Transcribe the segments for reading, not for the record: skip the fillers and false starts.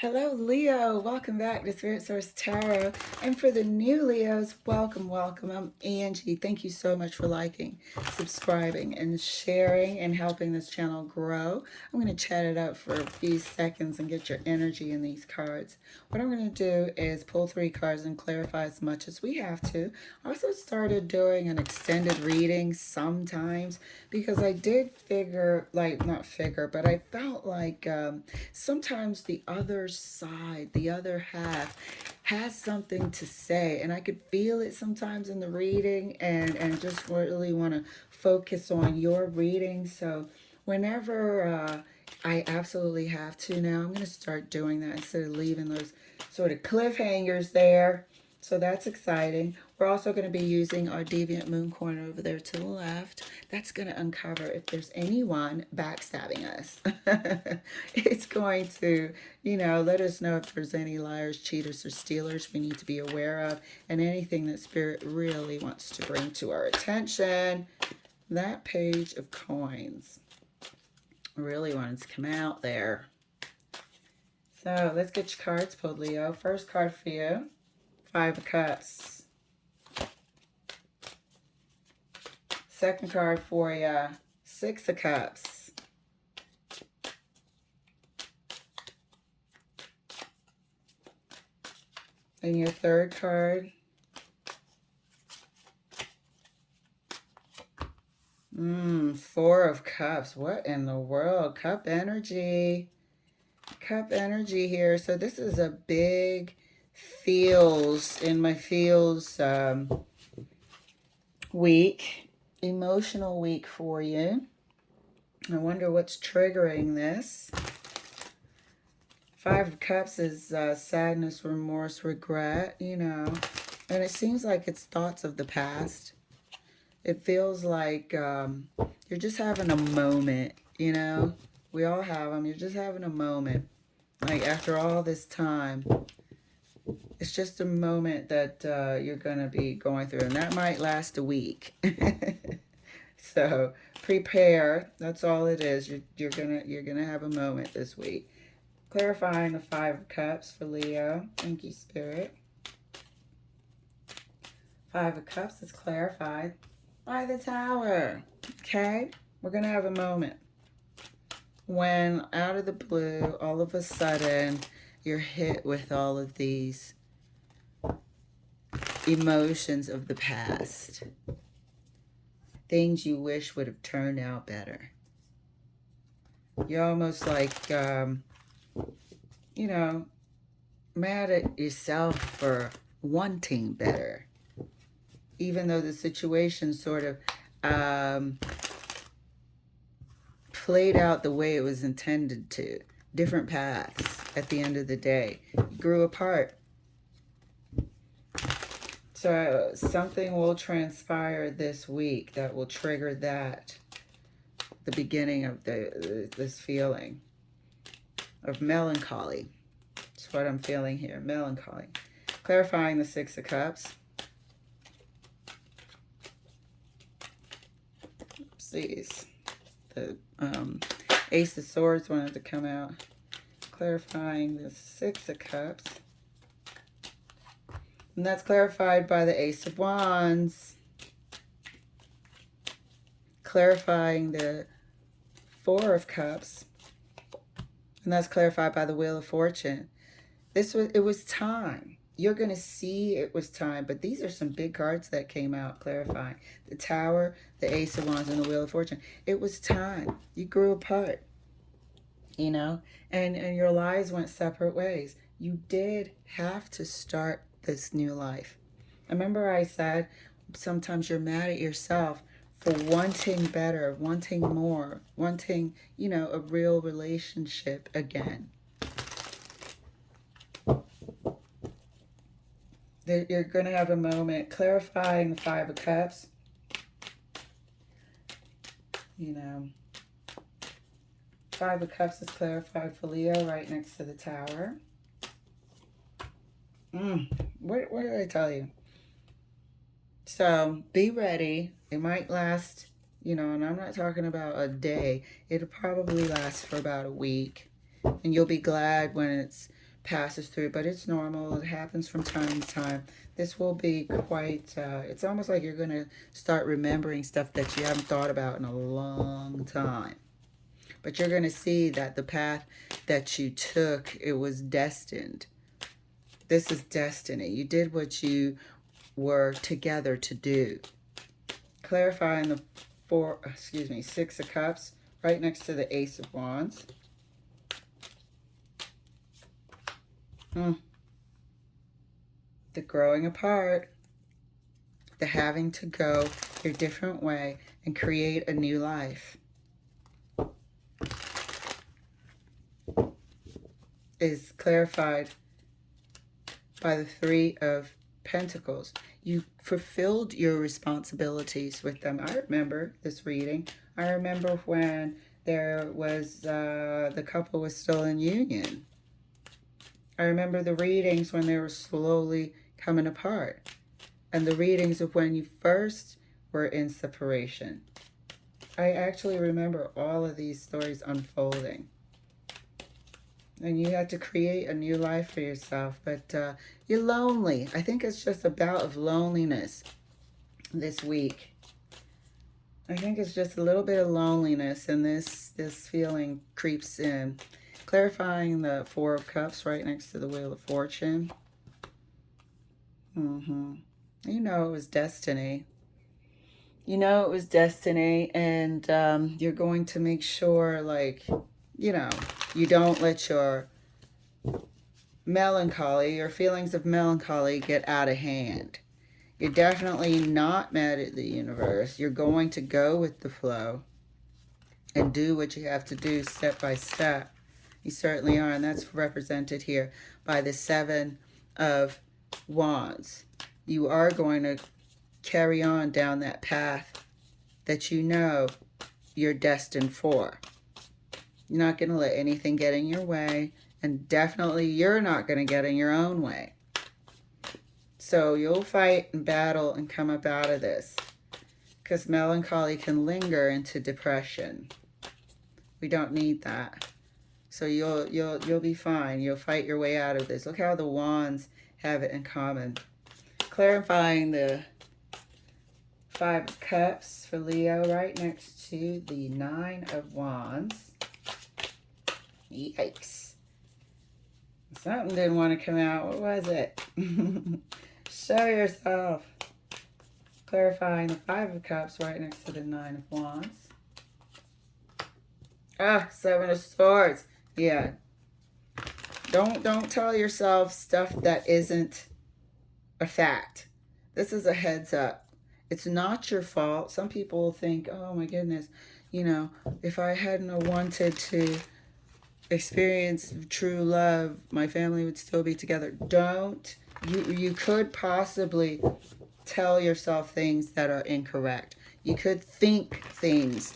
Hello, Leo. Welcome back to Spirit Source Tarot. And for the new Leos, welcome, welcome. I'm Angie. Thank you so much for liking, subscribing, and sharing and helping this channel grow. I'm going to chat it up for a few seconds and get your energy in these cards. What I'm going to do is pull 3 cards and clarify as much as we have to. I also started doing an extended reading sometimes because I did figure, not figure, but I felt like sometimes the other side, the other half, has something to say, and I could feel it sometimes in the reading, and just really want to focus on your reading. So whenever I absolutely have to now, I'm going to start doing that instead of leaving those sort of cliffhangers there. So that's exciting. We're also going to be using our Deviant Moon corner over there to the left. That's going to uncover if there's anyone backstabbing us. It's going to, let us know if there's any liars, cheaters, or stealers we need to be aware of, and anything that Spirit really wants to bring to our attention. That page of coins really wants to come out there. So let's get your cards pulled, Leo. First card for you, 5 of Cups. Second card for you, 6 of Cups. And your third card, 4 of Cups. What in the world? Cup energy. Cup energy here. So this is a big feels in my feels week. Emotional week for you. I wonder what's triggering this. 5 of Cups is sadness, remorse, regret, and it seems like it's thoughts of the past. It feels like you're just having a moment, We all have them. You're just having a moment. Like after all this time, it's just a moment that you're going to be going through. And that might last a week. So prepare. That's all it is. You're gonna have a moment this week. Clarifying the 5 of Cups for Leo. Thank you, Spirit. 5 of Cups is clarified by the Tower. Okay? We're going to have a moment when out of the blue, all of a sudden, you're hit with all of these emotions of the past. Things you wish would have turned out better. You're almost like, mad at yourself for wanting better. Even though the situation sort of played out the way it was intended to. Different paths at the end of the day. You grew apart. So something will transpire this week that will trigger that. The beginning of this feeling of melancholy. That's what I'm feeling here. Melancholy. Clarifying the 6 of Cups. Oopsies. The Ace of Swords wanted to come out. Clarifying the 6 of Cups. And that's clarified by the Ace of Wands. Clarifying the 4 of Cups. And that's clarified by the Wheel of Fortune. It was time. You're going to see it was time. But these are some big cards that came out clarifying. The Tower, the Ace of Wands, and the Wheel of Fortune. It was time. You grew apart. And your lives went separate ways. You did have to start this new life. Remember I said sometimes you're mad at yourself for wanting better, wanting more, wanting, a real relationship again. You're going to have a moment clarifying the 5 of Cups. 5 of Cups is clarified for Leo right next to the Tower. What did I tell you? So be ready. It might last, and I'm not talking about a day. It'll probably last for about a week. And you'll be glad when it's passes through, but it's normal. It happens from time to time. This will be quite, it's almost like you're going to start remembering stuff that you haven't thought about in a long time. But you're going to see that the path that you took, it was destined. This is destiny. You did what you were together to do. Clarifying the Six of Cups right next to the Ace of Wands. The growing apart, the having to go your different way and create a new life is clarified by the Three of Pentacles. You fulfilled your responsibilities with them. I remember this reading. I remember when there was, the couple was still in union. I remember the readings when they were slowly coming apart. And the readings of when you first were in separation. I actually remember all of these stories unfolding. And you had to create a new life for yourself. But you're lonely. I think it's just a bout of loneliness this week. I think it's just a little bit of loneliness, and this feeling creeps in. Clarifying the Four of Cups right next to the Wheel of Fortune. You know it was destiny. You know it was destiny, and you're going to make sure, like, you know, you don't let your melancholy, your feelings of melancholy get out of hand. You're definitely not mad at the universe. You're going to go with the flow and do what you have to do step by step. You certainly are, and that's represented here by the Seven of Wands. You are going to carry on down that path that you know you're destined for. You're not going to let anything get in your way, and definitely you're not going to get in your own way. So you'll fight and battle and come up out of this, because melancholy can linger into depression. We don't need that. So you'll be fine. You'll fight your way out of this. Look how the wands have it in common. Clarifying the Five of Cups for Leo right next to the Nine of Wands. Yikes. Something didn't want to come out. What was it? Show yourself. Clarifying the Five of Cups right next to the Nine of Wands. Seven of Swords. Yeah. Don't tell yourself stuff that isn't a fact. This is a heads up. It's not your fault. Some people think, oh my goodness, you know, if I hadn't wanted to experience true love, my family would still be together. Don't. You could possibly tell yourself things that are incorrect. You could think things,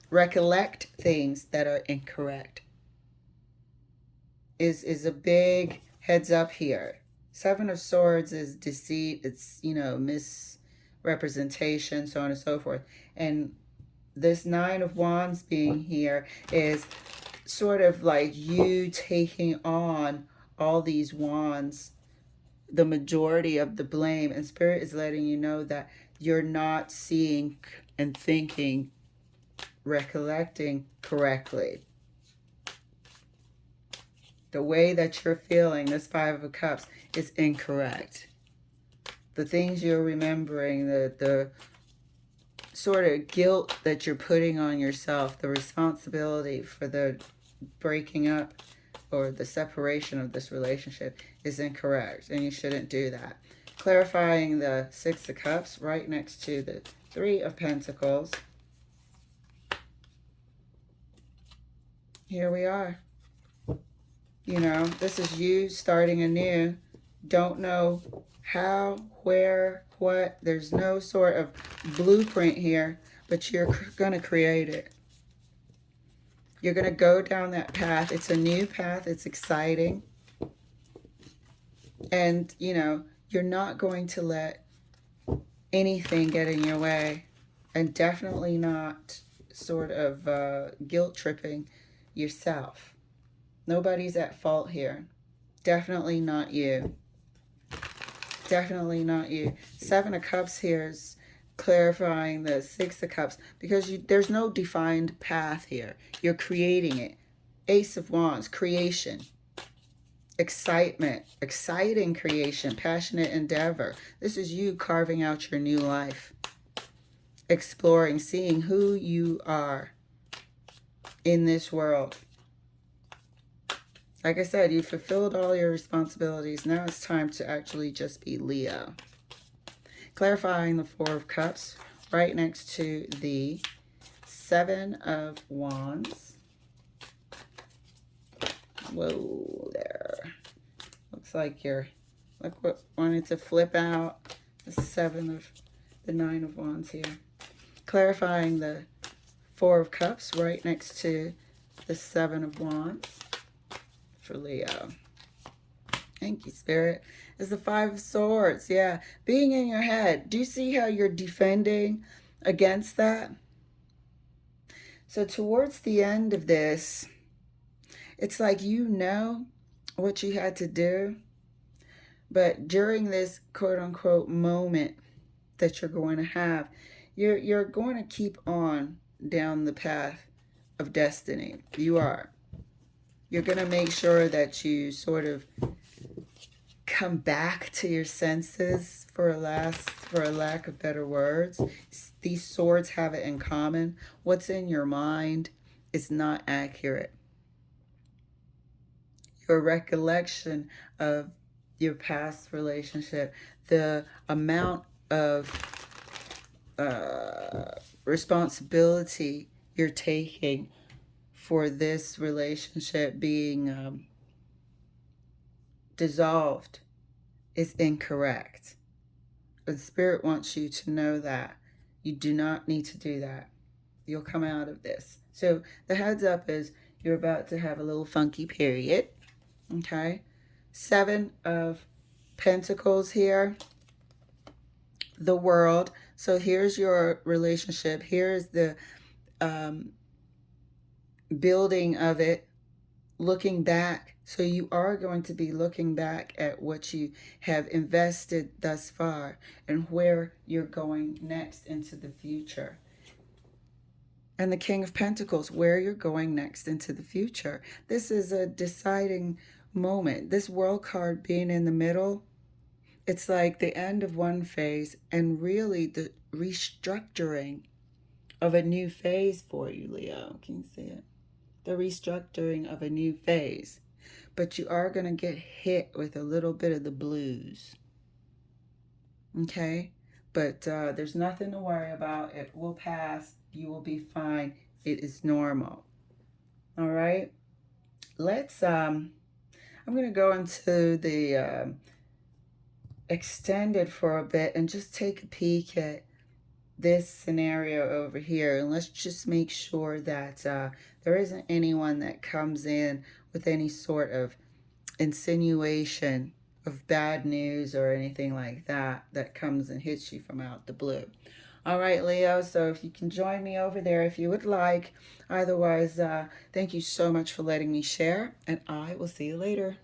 recollect things that are incorrect. Is a big heads up here. Seven of Swords is deceit. It's, you know, misrepresentation, so on and so forth. And this Nine of Wands being here is sort of like you taking on all these wands, the majority of the blame, and Spirit is letting you know that you're not seeing and thinking, recollecting correctly. The way that you're feeling, this Five of Cups, is incorrect. The things you're remembering, the sort of guilt that you're putting on yourself, the responsibility for the breaking up or the separation of this relationship is incorrect, and you shouldn't do that. Clarifying the Six of Cups right next to the Three of Pentacles. Here we are. You know, this is you starting anew. Don't know how, where, what. There's no sort of blueprint here, but you're going to create it. You're going to go down that path. It's a new path. It's exciting. And, you know, you're not going to let anything get in your way. And definitely not sort of guilt tripping yourself. Nobody's at fault here. Definitely not you. Definitely not you. Seven of Cups here is clarifying the Six of Cups because there's no defined path here. You're creating it. Ace of Wands, creation. Excitement, exciting creation, passionate endeavor. This is you carving out your new life. Exploring, seeing who you are in this world. Like I said, you fulfilled all your responsibilities. Now it's time to actually just be Leo. Clarifying the Four of Cups right next to the Seven of Wands. Whoa, there. Looks like you're, like what wanted to flip out. The Nine of Wands here. Clarifying the Four of Cups right next to the Seven of Wands for Leo. Thank you, Spirit. Is the Five of Swords. Yeah, being in your head. Do you see how you're defending against that? So towards the end of this, it's like you know what you had to do, but during this quote-unquote moment that you're going to have, you're going to keep on down the path of destiny. You are. You're going to make sure that you sort of come back to your senses, for a lack of better words. These swords have it in common. What's in your mind is not accurate. Your recollection of your past relationship, the amount of responsibility you're taking for this relationship being dissolved is incorrect. The Spirit wants you to know that. You do not need to do that. You'll come out of this. So the heads up is you're about to have a little funky period. Okay. Seven of Pentacles here. The World. So here's your relationship. Here's the building of it. Looking back. So you are going to be looking back at what you have invested thus far and where you're going next into the future. And the King of Pentacles, where you're going next into the future. This is a deciding moment. This World card being in the middle, it's like the end of one phase and really the restructuring of a new phase for you, Leo. Can you see it? The restructuring of a new phase. But you are going to get hit with a little bit of the blues. Okay? But there's nothing to worry about. It will pass. You will be fine. It is normal. All right? Let's, I'm going to go into the extended for a bit and just take a peek at this scenario over here. And let's just make sure that there isn't anyone that comes in with any sort of insinuation of bad news or anything like that that comes and hits you from out the blue. All right, Leo, so if you can join me over there if you would like. Otherwise, thank you so much for letting me share, and I will see you later.